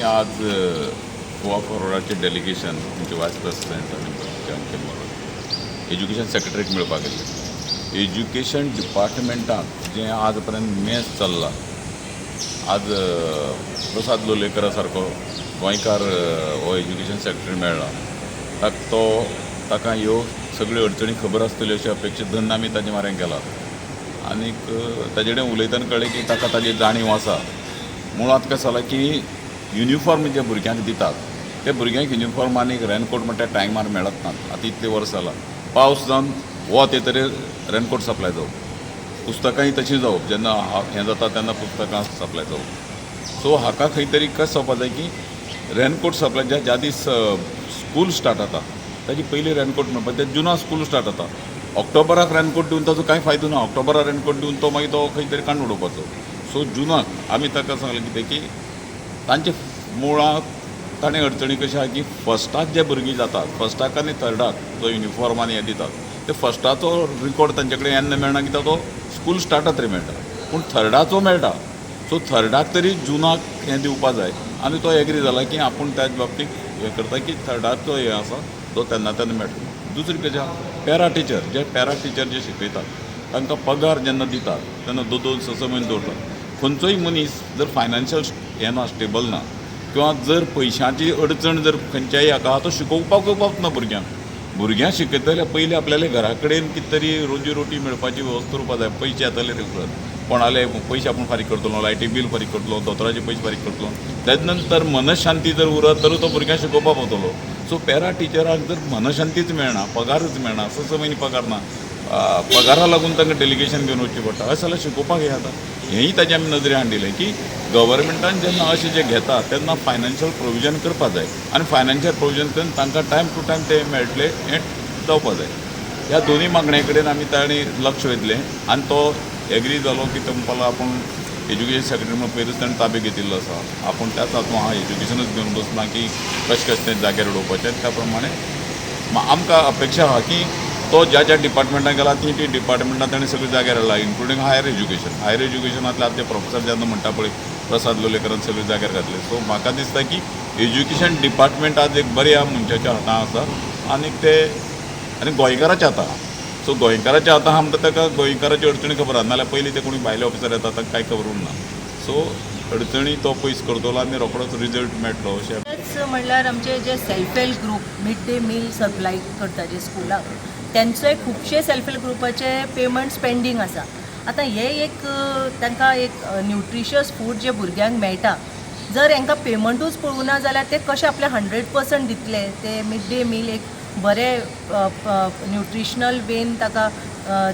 की आज गोवा फॉरवर्डाचे डेलिगेशन तुमचे वायस प्रेसिडेंट आनी आमचे एज्युकेशन सेक्रेटरीक मेळपाक गेल्ले. एज्युकेशन डिपार्टमेंटांत जे आज पर्यंत मेस चल्लां, आज प्रसाद लोलयेकरा सारको गोंयकार हो एज्युकेशन सेक्रेटरी मेळ्ळा. ताका ह्यो सगळ्यो अडचणी खबर आसतल्यो अशी अपेक्षीत धन्न आमी ताजे म्हऱ्यान केला. आनीक ताजे कडेन उलयतना कळ्ळें की ताका ताजी जाणीव आसा. मुळात कशें जालां की युनिफॉर्म जे भुरग्यांक दितात ते भुरग्यांक युनिफॉर्म आनी रेनकोट म्हणटा टायमार मेळत नात. आतां इतले वर्स जालां, पावस जावन वो ते तरेन रेनकोट सप्लाय जावप, पुस्तकांय तशीं जावप, जेन्ना हें जाता तेन्ना पुस्तकां सप्लाय जावप. सो हाका खंय तरी कशें जावपा जाय की रेनकोट सप्लाय ज्या दीस स्कूल स्टार्ट जाता ताजी पयलीं रेनकोट मेळपा ते जुना स्कूल स्टार्ट जाता. ऑक्टोबराक रेनकोट दिवन ताजो कांय फायदो ना. ऑक्टोबराक रेनकोट दिवन तो मागीर तो खंय तरी काडून उडोवपाचो. सो जुनाक आमी ताका सांगलें कितें की तांचे मुळांत ताणें अडचणी कशें आहा की फस्टाक जे भुरगीं जातात, फस्टाक आनी थर्डाक जो युनिफॉर्म आनी हें दितात ते फस्टाचो रिकॉर्ड तांचे कडेन येन्ना मेळना कित्याक तो स्कूल स्टार्ट जातरी मेळटा, पूण थर्डाचो मेळटा. सो थर्डाक तरी जुनाक हें दिवपा जाय. आनी तो एग्री जाला की आपूण त्याच बाबतींत हें करता की थर्डाचो हें आसा तो तेन्ना मेळटा. दुसरी कशें आहा, पॅरा टिचर जे शिकयतात तांकां पगार जेन्ना दितात तेन्ना 2-6 म्हयने दवरतात. खंयचोय मनीस जर फायनान्शियल हें ना, स्टेबल ना, किंवा जर पयशांची अडचण जर खंयच्याय हाका तो शिकोवपाक येवपाक ना भुरग्यांक शिकयतले पयलीं आपल्याले घरा कडेन कितें तरी रोजी रोटी मेळपाची वेवस्था करपा जाय. पयशे येतले रेगुलर, कोणाले पयशे आपूण फारीक करतलो, लायटी बील फारीक करतलो, दोतोराचे पयशे फारीक करतलो. तेज नंतर मनशांती जर उरत तर तो भुरग्यांक शिकोवपाक पावतलो. सो पॅरा टिचराक जर मनशांतीच मेळना, पगारच मेळना, 6 म्हयने पगार ना, पगारा लागून तांकां डेलिगेशन घेवन वचचें पडटा, अशें जाल्यार शिकोवपाक हें जाता. हेंय ताजें आमी नदरे हाडिल्लें की गव्हर्मेंटान जेन्ना अशें जें घेता तेन्ना फायनान्शियल प्रोविजन करपा जाय आनी फायनान्शियल प्रोविजन करून तांकां टायम टू टायम ते मेळटले हें जावपा जाय. ह्या दोनूय मागण्या कडेन आमी ताणी लक्ष वेधलें आनी तो एग्री जालो की म्हणपाक आपूण एज्युकेशन सेक्रेटरी म्हणून पयलींच ताणें ताब्यात घेतिल्लो आसा. आपूण त्याच हातूंत हांव एज्युकेशनूच घेवन बसना की कशें तें जाग्यार उडोवपाचें. त्या प्रमाणे आमकां अपेक्षा आहा की तो ज्या डिपार्टमेंटान गेला ती डिपार्टमेंटान ताणें सगळी जाग्यार हाडला, इन्क्लुडींग हायर एज्युकेशनांतले आतां प्रोफेसर जेन्ना म्हणटा पळय प्रसाद लोलयेकरान सगळी जाग्यार घातले. सो म्हाका दिसता की एज्युकेशन डिपार्टमेंट आज एक बऱ्या मनशाच्या हातांत आसा आनी गोंयकाराच्या हातांत आहा. सो गोंयकाराच्या हातांत आहा म्हणटा ताका गोंयकाराची अडचणी खबर आहा, नाल्यार पयलीं ते कोणी भायले ऑफिसर येता तांकां कांय खबर उरना. सो अडचणी तो पयस करतलो आनी रोखडोच रिजल्ट मेळटलो अशें. तेच म्हणल्यार आमचे जे self help group mid day meal supply करता जे स्कुलाक, तेंचोय खुबशे सेल्फ हेल्प ग्रुपाचे पेमेंट्स पेंडींग आसा. आतां हे एक तांकां एक न्यूट्रिशियस फूड जे भुरग्यांक मेळटा, जर हांकां पेमेंटूच पळोवं ना जाल्यार ते कशे आपले 100% दितले ते मिड डे मील एक बरे न्यूट्रिशनल वेन ताका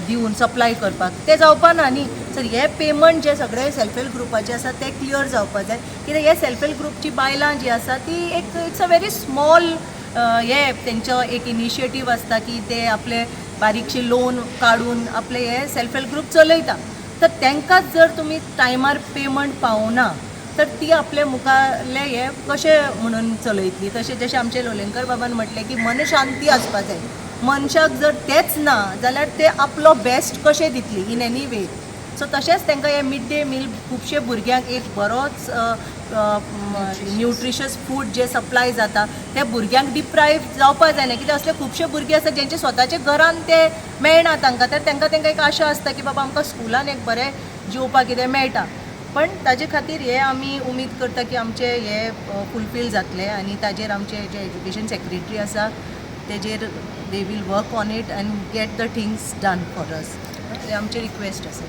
दिवन सप्लाय करपाक ते जावपा ना न्ही. सर हे पेमेंट जे सगळे सेल्फ हेल्प ग्रुपाचे आसा ते क्लियर जावपा जाय. कित्याक हे सेल्फ हेल्प ग्रुपची बायलां जी आसा ती इट्स अ व्हेरी स्मॉल हे तेंचो एक इनिशिएटीव आसता की ते आपले बारीकशे लोन काडून आपले हे सेल्फ हेल्प ग्रूप चलयता. तर तांकांच जर तुमी टायमार पेमेंट पावना तर ती आपले मुखारले हे कशें म्हणून चलयतली. तशें जशें आमचे लोलयेकर बाबान म्हटलें की मनशांती आसपा जाय. मनशाक जर तेच ना जाल्यार ते आपलो बेस्ट कशें दितली इन एनी वे. सो तशेंच तांकां हे मिड डे मील खुबशे भुरग्यांक एक बरोच न्यूट्रिशियस फूड जे सप्लाय जाता ते भुरग्यांक डिप्रायव जावपा जायना. कित्याक असले खुबशे भुरगे आसा जेंचे स्वताचे घरान ते मेळना तांकां, तर तांकां एक आशा आसता की बाबा आमकां स्कुलान एक बरें जेवपाक कितें मेळटा. पण ताजे खातीर हे आमी उमीद करता की आमचे हे फुलफील जातले आनी ताजेर आमचे जे एज्युकेशन सेक्रेटरी आसा तेजेर they will work on it and get the things done for us. आमची रिक्वेस्ट आसा.